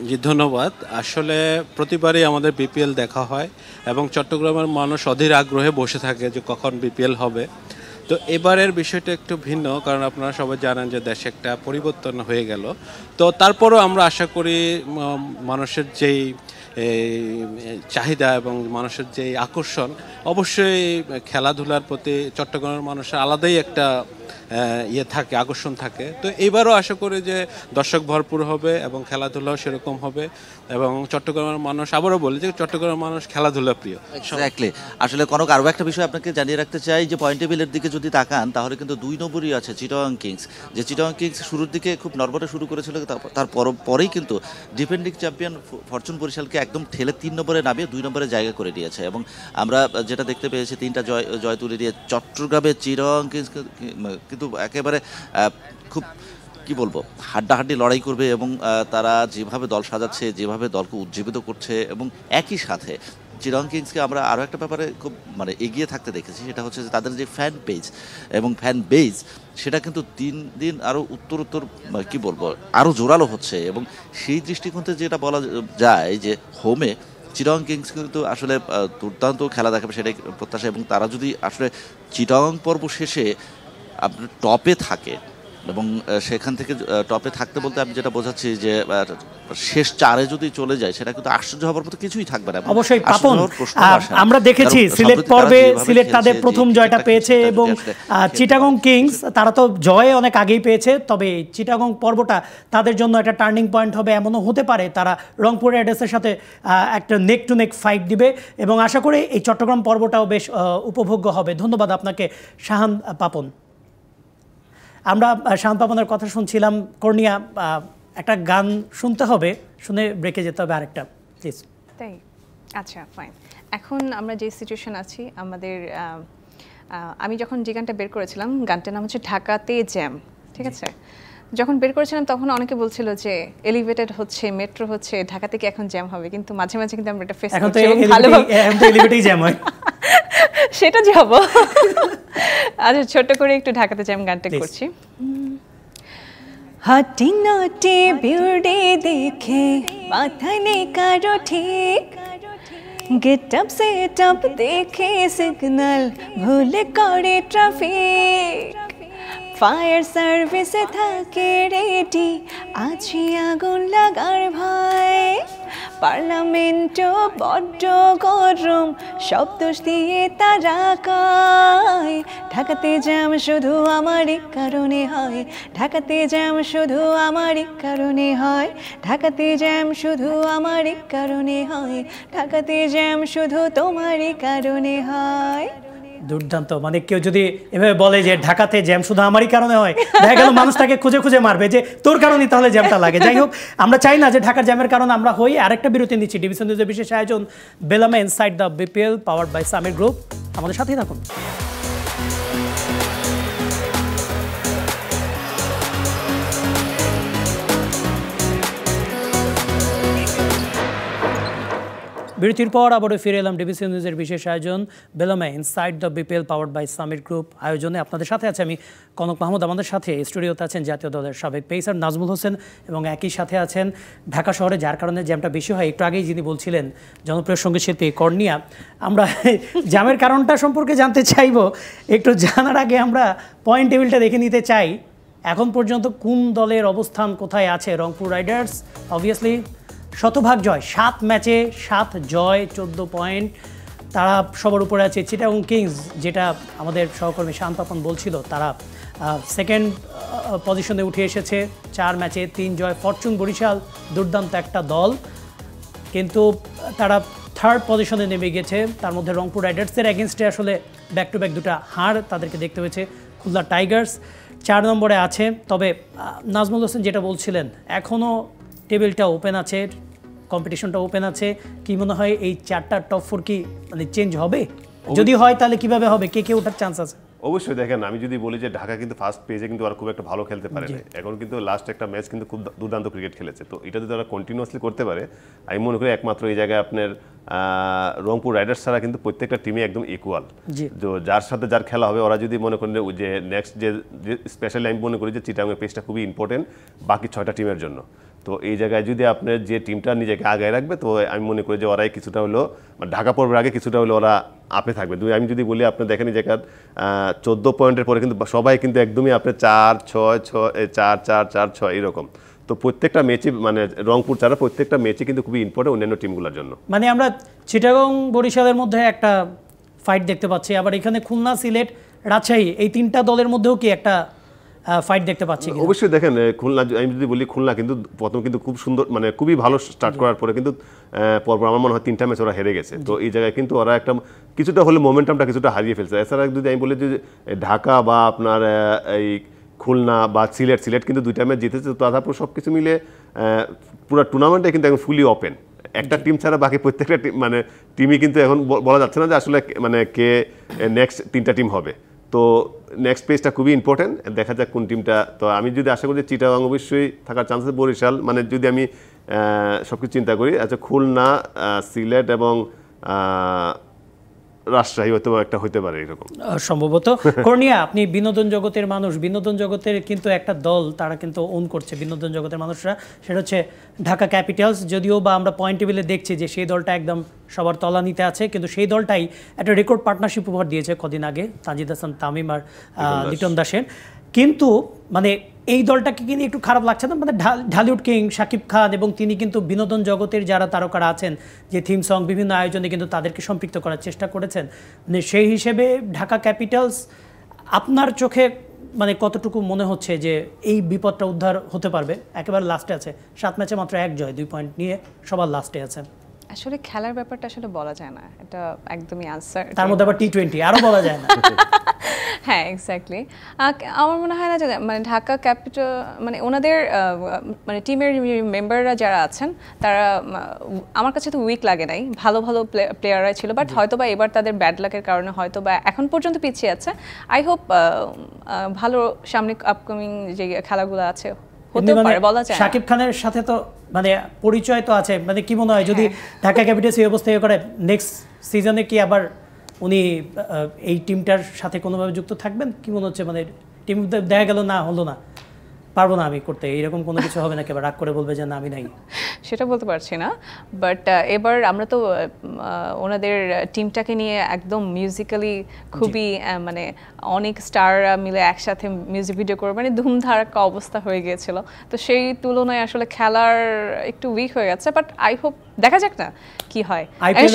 জি ধন্যবাদ। আসলে প্রতিবারই আমাদের বিপিএল দেখা হয় এবং চট্টগ্রামের মানুষ অধীর আগ্রহে বসে থাকে যে কখন বিপিএল হবে। তো এবারের বিষয়টা একটু ভিন্ন, কারণ আপনারা সবাই জানেন যে দেশে একটা পরিবর্তন হয়ে গেল। তো তারপরও আমরা আশা করি মানুষের যেই চাহিদা এবং মানুষের যে আকর্ষণ, অবশ্যই খেলাধুলার প্রতি চট্টগ্রামের মানুষের আলাদাই একটা থাকে, আকর্ষণ থাকে। তো এইবারও আশা করি যে দর্শক ভরপুর হবে এবং খেলাধুলাও সেরকম হবে। এবং চট্টগ্রামের মানুষ, আবারও বলি যে চট্টগ্রামের মানুষ খেলাধুলা প্রিয়। এক্স্যাক্টলি। আসলে কনক, আরও একটা বিষয় আপনাকে জানিয়ে রাখতে চাই যে পয়েন্ট টেবিলের দিকে যদি তাকান তাহলে কিন্তু 2 নম্বরই আছে চিটাগং কিংস। যে চিটাগং কিংস শুরুর দিকে খুব নড়বড়ে শুরু করেছিল, তার পরেই কিন্তু ডিফেন্ডিং চ্যাম্পিয়ন ফরচুন বরিশালকে একদম ঠেলে 3 নম্বরে নামিয়ে 2 নম্বরে জায়গা করে দিয়েছে। এবং আমরা যেটা দেখতে পেয়েছি 3টা জয় তুলে দিয়ে চট্টগ্রামে চিটাগং কিংস কিন্তু একেবারে খুব কি বলবো হাড্ডাহাড্ডি লড়াই করবে। এবং তারা যেভাবে দল সাজাচ্ছে, যেভাবে দলকে উজ্জীবিত করছে, এবং একই সাথে চিটাগং কিংসকে আমরা আরও একটা ব্যাপারে খুব এগিয়ে থাকতে দেখেছি, সেটা হচ্ছে যে তাদের যে ফ্যান পেজ এবং ফ্যান বেজ, সেটা কিন্তু দিন দিন আরও উত্তর কি বলবো আরও জোরালো হচ্ছে। এবং সেই দৃষ্টিকোণ থেকে যেটা বলা যায় যে হোমে চিটাগং কিংস কিন্তু আসলে দুর্দান্ত খেলা দেখাবে, সেটাই প্রত্যাশা। এবং তারা যদি আসলে চিটাগং পর্ব শেষে আপনার টপে থাকে, এবং সেখান থেকে টপে থাকতে বলতে আমি যেটা বোঝাচ্ছি যে শেষ 4-এ যদি চলে যায়, সেটা কিন্তু আশ্চর্য হওয়ার মতো কিছুই থাকবে না। অবশ্যই পাপন, আমরা দেখেছি সিলেট পর্বে সিলেট তাদের প্রথম জয়টা পেয়েছে, এবং চিটাগং কিংস তারা তো জয় অনেক আগেই পেয়েছে, তবে চিটাগং পর্বটা তাদের জন্য একটা টার্নিং পয়েন্ট হবে। এমনও হতে পারে তারা রংপুর রাইডার্সের সাথে একটা নেক টু নেক ফাইট দিবে, এবং আশা করি এই চট্টগ্রাম পর্বটাও বেশ উপভোগ্য হবে। ধন্যবাদ আপনাকে শাহান পাপন। আমরা শাহান পাপনের কথা শুনছিলাম। কর্নিয়া, একটা গান শুনতে হবে, শুনে ব্রেকে যেতে হবে আরেকটা, প্লিজ। তাই আচ্ছা ফাইন। এখন আমরা যে সিচুয়েশন আছি, আমাদের আমি যখন যে গানটা বের করেছিলাম, গানটার নাম হচ্ছে ঢাকাতে জ্যাম, ঠিক আছে? যখন বের করেছিলাম তখন অনেকে বলছিল যে এলিভেটেড হচ্ছে, মেট্রো হচ্ছে, ঢাকা থেকে এখন জ্যাম হবে, কিন্তু মাঝে মাঝে কিন্তু আমরা এটা ফেস করছি এবং ভালোভাবে এলিভেটেই জ্যাম হয় সেটা যাব। আচ্ছা, ছোট করে একটু ঢাকাতে জ্যাম গানটা করছি। হাঁটি নটি বিউটি দেখে মাথায় নেই কারো ঠিক, গেট আপ সেট আপ দেখে সিগন্যাল ভুলে করে ট্রাফিক, ফায়ার সার্ভিসে থাকে রেডি, আছি আগুন লাগার ভয়, পার্লামেন্টও বড্ড গরম, সব দোষ দিয়ে তারা কয়, ঢাকাতে জ্যাম শুধু আমারই কারণে হয়, ঢাকাতে জ্যাম শুধু আমারই কারণে হয়, ঢাকাতে জ্যাম শুধু আমারই কারণে হয়, ঢাকাতে জ্যাম শুধু তোমারই কারণে হয়। দুর্দান্ত। মানে কেউ যদি এভাবে বলে যে ঢাকাতে জ্যাম শুধু আমারই কারণে হয়, দেখা গেল মানুষটাকে খুঁজে খুঁজে মারবে যে তোর কারণেই তাহলে জ্যামটা লাগে। যাই হোক, আমরা চাই না যে ঢাকার জ্যামের কারণ আমরা হই। আরেকটা বিরতি নিচ্ছি। ডিভিশন নিউজের বিশেষ আয়োজন বেলামে inside the BPL, powered by Summit group. আমাদের সাথেই থাকুন। বিরতির পর আবারও ফিরে এলাম ডিবিসি নিউজের বিশেষ আয়োজন বেলামে inside the BPL, powered by Summit group আয়োজনে। আপনাদের সাথে আছে আমি কনক মাহমুদ। আমাদের সাথে স্টুডিওতে আছেন জাতীয় দলের সাবেক পেসার নাজমুল হোসেন, এবং একই সাথে আছেন ঢাকা শহরে যার কারণে জ্যামটা বেশি হয় একটু আগেই যিনি বলছিলেন জনপ্রিয় সঙ্গীত শিল্পী কর্নিয়া। আমরা জ্যামের কারণটা সম্পর্কে জানতে চাইব। একটু জানার আগে আমরা পয়েন্ট টেবিলটা দেখে নিতে চাই। এখন পর্যন্ত কোন দলের অবস্থান কোথায় আছে? রংপুর রাইডার্স অবভিয়াসলি শতভাগ জয়, 7 ম্যাচে 7 জয়, 14 পয়েন্ট। তারা সবার উপরে আছে। চিটাগং কিংস, যেটা আমাদের সহকর্মী শান্তাপন বলছিল, তারা সেকেন্ড পজিশনে উঠে এসেছে, 4 ম্যাচে 3 জয়। ফরচুন বরিশাল দুর্দান্ত একটা দল, কিন্তু তারা থার্ড পজিশনে নেমে গেছে। তার মধ্যে রংপুর রাইডার্সের এগেনস্টে আসলে ব্যাক টু ব্যাক দুটা হার তাদেরকে দেখতে হয়েছে। খুলনা টাইগার্স 4 নম্বরে আছে। তবে নাজমুল হোসেন যেটা বলছিলেন, এখনও টেবিলটা ওপেন আছে, কম্পিটিশনটা ওপেন আছে। কি মনে হয় এই 4টা টপ 4 কি মানে চেঞ্জ হবে? যদি হয় তাহলে কিভাবে হবে, কে ওঠার চান্স আছে? অবশ্যই দেখেন, আমি যদি বলি যে ঢাকা কিন্তু ফার্স্ট পেজে কিন্তু আর খুব একটা ভালো খেলতে পারে না, এখন কিন্তু লাস্ট একটা ম্যাচ কিন্তু খুব দুর্দান্ত ক্রিকেট খেলেছে। তো এটা যদি ওরা কন্টিনিউয়াসলি করতে পারে, আমি মনে করি একমাত্র এই জায়গায় আপনার রংপুর রাইডার্স ছাড়া কিন্তু প্রত্যেকটা টিমই একদম ইকুয়াল। তো যার সাথে যার খেলা হবে, ওরা যদি মনে করেন যে নেক্সট যে স্পেশালি আমি মনে করি যে চিটাগং পেজটা খুবই ইম্পর্টেন্ট বাকি 6টা টিমের জন্য। তো এই জায়গায় যদি আপনার যে টিমটা নিজেকে আগায় রাখবে, তো আমি মনে করি যে ওরাই কিছুটা হলো ঢাকা পর্বের আগে কিছুটা হলো ওরা আপে থাকবে। আমি যদি বলি, আপনি দেখেন এই জায়গায় 14 পয়েন্টের পরে কিন্তু সবাই কিন্তু একদমই আপনার 4-6 এরকম। তো প্রত্যেকটা ম্যাচে মানে রংপুর ছাড়া প্রত্যেকটা ম্যাচে কিন্তু খুবই ইম্পর্টেন্ট অন্যান্য টিমগুলোর জন্য। মানে আমরা চিটাগং বরিশালের মধ্যে একটা ফাইট দেখতে পাচ্ছি, আবার এখানে খুলনা, সিলেট, রাজশাহী এই 3টা দলের মধ্যেও কি একটা ফাইট দেখতে পাচ্ছি? অবশ্যই দেখেন, খুলনা আমি যদি বলি, খুলনা কিন্তু প্রথম কিন্তু খুব সুন্দর মানে খুবই ভালো স্টার্ট করার পরে কিন্তু পরপর আমার মনে হয় 3টা ম্যাচ ওরা হেরে গেছে। তো এই জায়গায় কিন্তু ওরা একটা কিছুটা হলে মোমেন্টামটা কিছুটা হারিয়ে ফেলছে। এছাড়া যদি আমি বলি যে ঢাকা বা আপনার এই খুলনা বা সিলেট কিন্তু 2টা ম্যাচ জিতেছে। তো তারপর সব কিছু মিলে পুরো টুর্নামেন্টে কিন্তু এখন ফুলি ওপেন। একটা টিম ছাড়া বাকি প্রত্যেকটা মানে টিমই কিন্তু এখন বলা যাচ্ছে না যে আসলে মানে কে নেক্সট 3টা টিম হবে। তো নেক্সট পেজটা খুবই ইম্পর্টেন্ট, দেখা যাক কোন টিমটা। তো আমি যদি আশা করি চিটাগং অবশ্যই থাকার চান্স আছে, বরিশাল মানে যদি আমি সব কিছু চিন্তা করি, আচ্ছা খুলনা, সিলেট এবং রাজশাহী হয়তো একটা হতে পারে এরকম সম্ভবত। কর্নিয়া, আপনি বিনোদন জগতের মানুষ, বিনোদন জগতের কিন্তু একটা দল তারা কিন্তু ওন করছে, বিনোদন জগতের মানুষরা, সেটা হচ্ছে ঢাকা ক্যাপিটালস। যদিও বা আমরা পয়েন্ট টেবিলে দেখছি যে সেই দলটা একদম সবার তলানিতে আছে, কিন্তু সেই দলটাই একটা রেকর্ড পার্টনারশিপ উপহার দিয়েছে কদিন আগে তানজিদ হাসান তামিম আর লিটন দাসের। কিন্তু মানে এই দলটাকে কিন্তু একটু খারাপ লাগছে না? মানে ঢালিউড কিং শাকিব খান এবং তিনি কিন্তু বিনোদন জগতের যারা তারকারা আছেন, যে থিম সং বিভিন্ন আয়োজনে কিন্তু তাদেরকে সম্পৃক্ত করার চেষ্টা করেছেন। মানে সেই হিসেবে ঢাকা ক্যাপিটালস আপনার চোখে মানে কতটুকু মনে হচ্ছে যে এই বিপদটা উদ্ধার হতে পারবে? একেবারে লাস্টে আছে, 7 ম্যাচে মাত্র 1 জয়, 2 পয়েন্ট নিয়ে সবার লাস্টে আছে। আসলে খেলার ব্যাপারটা আসলে বলা যায় না, এটা একদমই আনসার। তার মধ্যে আবার টি20 আরও বলা যায় না। হ্যাঁ, এক্স্যাক্টলি। আমার মনে হয় না যে মানে ঢাকা ক্যাপিটাল মানে ওনাদের মানে টিমের মেম্বাররা যারা আছেন তারা আমার কাছে তো উইক লাগে নাই, ভালো প্লেয়াররাই ছিল। বাট হয়তো বা এবার তাদের ব্যাড লাকের কারণে হয়তো বা এখন পর্যন্ত পিছিয়ে আছে। আই হোপ ভালো সামনে আপকামিং যে খেলাগুলো আছে হতে পারে, বলা যায়। শাকিব খানের সাথে তো মানে পরিচয় তো আছে, মানে কি মনে হয় যদি ঢাকা ক্যাপিটালস এই অবস্থা করে নেক্সট সিজনে কি আবার উনি এই টিমটার সাথে কোনোভাবে যুক্ত থাকবেন? কি মনে হচ্ছে? মানে টিম দেখা গেল না হলো না, পারবো না আমি করতে, এরকম কোনো কিছু হবে না? কেবল রাগ করে বলবে যে না আমি নাই? সেটা বলতে পারছি না, বাট এবার আমরা তো ওনাদের টিমটাকে নিয়ে একদম মিউজিক্যালি খুবই মানে অনেক স্টাররা মিলে একসাথে মিউজিক ভিডিও করে মানে ধুমধারাক্কা অবস্থা হয়ে গিয়েছিল। তো সেই তুলনায় আসলে খেলার একটু উইক হয়ে গেছে, বাট আই হোপ দেখা যাক না কি হয়।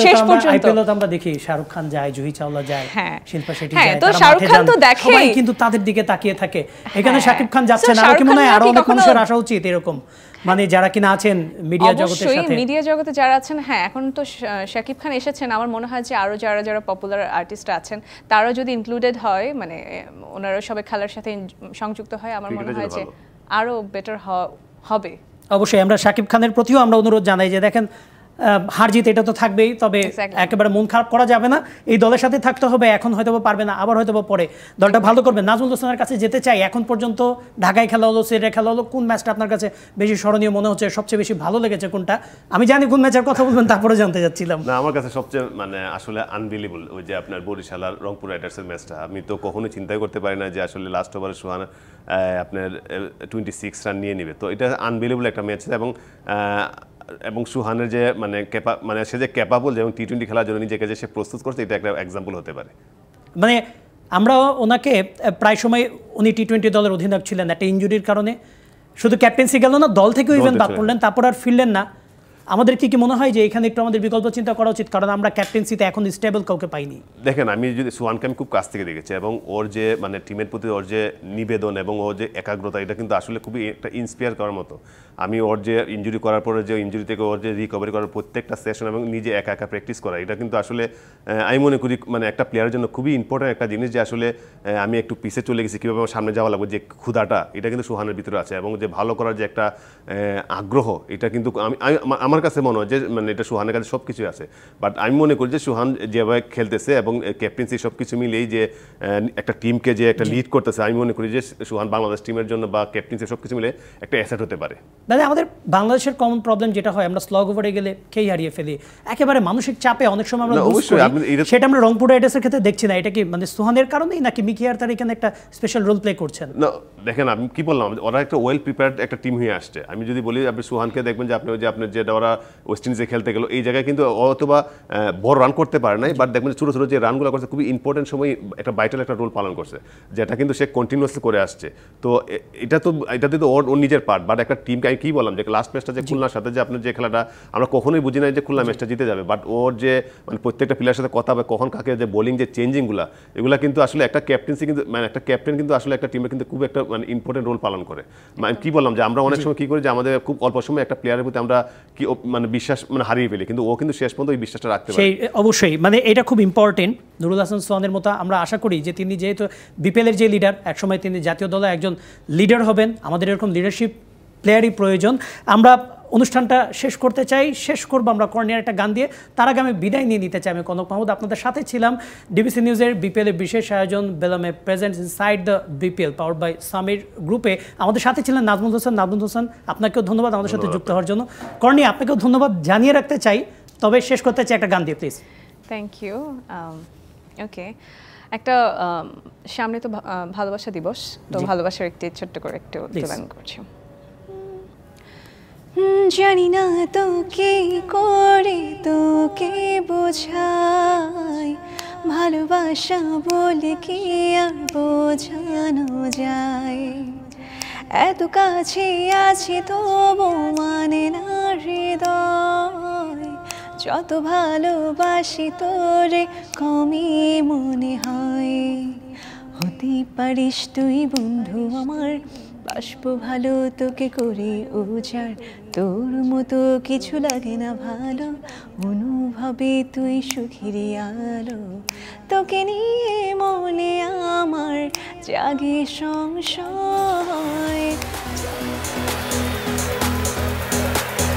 শেষ পর্যন্ত আমরা দেখি শাহরুখ খান যায়, জুহি চাওলা যায়, শিল্পা শেট্টি যায়, তো শাহরুখ খান তো দেখে, সবাই কিন্তু তাদের দিকে তাকিয়ে থাকে। এখানে শাকিব খান যাচ্ছে না, আর কি মনে হয় আরো অনেক মানুষের আসা উচিত এরকম, মানে যারা কিনা আছেন মিডিয়া জগতের সাথে, মিডিয়া জগতে যারা আছেন। হ্যাঁ, এখন তো শাকিব খান এসেছেন, আমার মনে হয় যে আরো যারা পপুলার আর্টিস্ট আছেন তারাও যদি ইনক্লুডেড হয়, মানে ওনারা সবাই খেলার সাথে সংযুক্ত হয়, আমার মনে হয় যে আরো বেটার হবে। অবশ্যই আমরা শাকিব খানের প্রতিও আমরা অনুরোধ জানাই যে দেখেন হার জিত এটা তো থাকবেই, তবে একেবারে মন খারাপ করা যাবে না, এই দলের সাথে থাকতে হবে। এখন হয়তো পারবে না, আবার হয়তো পরে দলটা ভালো করবে। নাজমুল হোসেনের কাছে যেতে চাই, এখন পর্যন্ত ঢাকায় খেলা হলো, সিলেটে খেলা হলো, কোন ম্যাচটা আপনার কাছে বেশি স্মরণীয় মনে হচ্ছে, সবচেয়ে বেশি ভালো লেগেছে কোনটা? আমি জানি কোন ম্যাচের কথা বলবেন, তারপরে জানতে যাচ্ছিলাম। না, আমার কাছে সবচেয়ে মানে আসলে আনবিলিভেবল ওই যে আপনার বরিশাল আর রংপুর রাইডার্সের ম্যাচটা। আমি তো কখনোই চিন্তাই করতে পারি না যে আসলে লাস্ট ওভারে সোহান আপনার 26 রান নিয়ে নেবে। তো এটা আনবিলিভেবল একটা ম্যাচ, এবং সুহানের যে মানে সে যে ক্যাপাবল এবং টি20 খেলার জন্য নিজেকে যে সে প্রস্তুত করছে, এটা একটা এক্সাম্পল হতে পারে। মানে আমরা ওনাকে প্রায় সময় উনি টি20 দলের অধিনায়ক ছিলেন, একটা ইনজুরির কারণে শুধু ক্যাপ্টেন্সি গেল না, দল থেকেও ইভেন বাদ পড়লেন, তারপর আর ফিরলেন না। আমাদের কি মনে হয় যে এখানে একটু আমাদের বিকল্প চিন্তা করা উচিত, কারণ আমরা ক্যাপ্টেন্সিতে এখন স্টেবল কাউকে পাইনি? দেখেন, আমি যদি সোহানকে আমি খুব কাছ থেকে দেখেছি এবং ওর যে মানে টিমের প্রতি ওর যে নিবেদন এবং ওর যে একাগ্রতা, এটা কিন্তু আসলে খুবই একটা ইন্সপায়ার করার মতো। আমি ওর যে ইনজুরি করার পরে যে ইনজুরি থেকে ওর যে রিকভারি করার প্রত্যেকটা সেশন এবং নিজে একা একা প্র্যাকটিস করা, এটা কিন্তু আসলে আমি মনে করি মানে একটা প্লেয়ারের জন্য খুবই ইম্পর্টেন্ট একটা জিনিস, যে আসলে আমি একটু পিছে চলে গেছি, কীভাবে আমার সামনে যাওয়া লাগবে, যে ক্ষুধাটা এটা কিন্তু সোহানের ভিতরে আছে এবং যে ভালো করার যে একটা আগ্রহ, এটা কিন্তু আমার কাছে মনে হয় যে মানে এটা সোহানের কাছে সব কিছুই আছে। বাট আমি মনে করি যে সোহান যেভাবে খেলতেছে এবং ক্যাপ্টেন্সি সব কিছু মিলেই যে একটা টিমকে যে একটা লিড করতেছে, আমি মনে করি যে সোহান বাংলাদেশ টিমের জন্য বা ক্যাপ্টেন্সি সব কিছু মিলে একটা অ্যাসেট হতে পারে। দাদা, আমাদের বাংলাদেশের কমন প্রবলেম যেটা হয়, আমরা স্লগ ওভারে গেলে খেই হারিয়ে ফেলি, একেবারে মানসিক চাপে অনেক সময় আমরা লুজ করি, সেটা আমরা রংপুর রাইডার্সের ক্ষেত্রে দেখছি না। এটা কি মানে সোহানের কারণেই নাকি মিকি আর্থার এখানে একটা স্পেশাল রোল প্লে করছেন? না দেখেন, আমি কি বললাম, ওরা একটা ওয়েল প্রিপেয়ার্ড একটা টিম হয়ে আসছে। আমি যদি বলি আপনি সোহানকে দেখবেন যে আপনি আপনার যেটা ওরা ওয়েস্ট ইন্ডিজে খেলতে গেল, এই জায়গায় কিন্তু অথবা বড় রান করতে পারে নাই, বাট দেখবেন ছোটো ছোটো যে রানগুলো করছে খুবই ইম্পর্টেন্ট সময় একটা ভাইটাল একটা রোল পালন করছে, যেটা কিন্তু সে কন্টিনিউয়াসলি করে আসছে। তো এটাতে তো ওর নিজের পার্ট। বাট একটা টিমকে আমি কি বললাম যে লাস্ট ম্যাচটা যে খুলনার সাথে যে আপনার যে খেলাটা, আমরা কখনোই বুঝি নাই যে খুলনা ম্যাচটা জিতে যাবে, বাট ওর যে মানে প্রত্যেকটা প্লেয়ারের সাথে কথা হবে, কখন কাকে যে বোলিং যে চেঞ্জিংগুলো, এগুলো কিন্তু আসলে একটা ক্যাপ্টেন্সি কিন্তু মানে একটা ক্যাপ্টেন কিন্তু আসলে একটা টিমে কিন্তু খুব একটা মানে ইম্পর্টেন্ট রোল পালন করে। মানে কি বললাম যে আমরা অনেক সময় কি করি যে আমাদের খুব অল্প সময় একটা প্লেয়ারের প্রতি আমরা কি মানে বিশ্বাস মানে হারিয়ে ফেলি, কিন্তু ও কিন্তু শেষ পর্যন্ত ওই বিশ্বাসটা রাখতে পারে। সেই অবশ্যই মানে এটা খুব ইম্পর্টেন্ট। নুরুল হাসান সোহানের মতো আমরা আশা করি যে তিনি যেহেতু বিপিএলের যে লিডার, একসময় তিনি জাতীয় দলে একজন লিডার হবেন। আমাদের এরকম লিডারশিপ প্লেয়ারই প্রয়োজন। আমরা অনুষ্ঠানটা শেষ করতে চাই, শেষ করবো আমরা কর্নিয়ার একটা গান দিয়ে। তার আগে আমি বিদায় নিয়ে নিতে চাই। আমি কনক মাহমুদ আপনাদের সাথে ছিলাম। ডিবিসি নিউজের বিপিএলের বিশেষ আয়োজন বেলামে present inside the BPL powered by Summit গ্রুপে আমাদের সাথে ছিলেন নাজমুল হোসেন। নাজমুল হোসেন, আপনাকেও ধন্যবাদ আমাদের সাথে যুক্ত হওয়ার জন্য। কর্নিয়া, আপনাকেও ধন্যবাদ জানিয়ে রাখতে চাই। তবে শেষ করতে চাই একটা গান দিয়ে, প্লিজ। Thank you. ওকে, একটা সামনে তো ভালোবাসা দিবস, তো ভালোবাসার একটি ছোট্ট করে একটু গান করছি। জানি না তো কি করে তোকে বোঝাই, ভালোবাসা বলে কি আর বোঝানো যায়, এত কাছে আছি তবু মানে না হৃদয়, যত ভালোবাসি তোরে কমই মনে হয়, হতে পারিস তুই বন্ধু আমার, বাসবো ভালো তোকে করে উজাড়, তোর মতো কিছু লাগে না ভালো, অনুভবে তুই সুখের আলো, তোকে নিয়ে মনে আমার জাগে সংসার।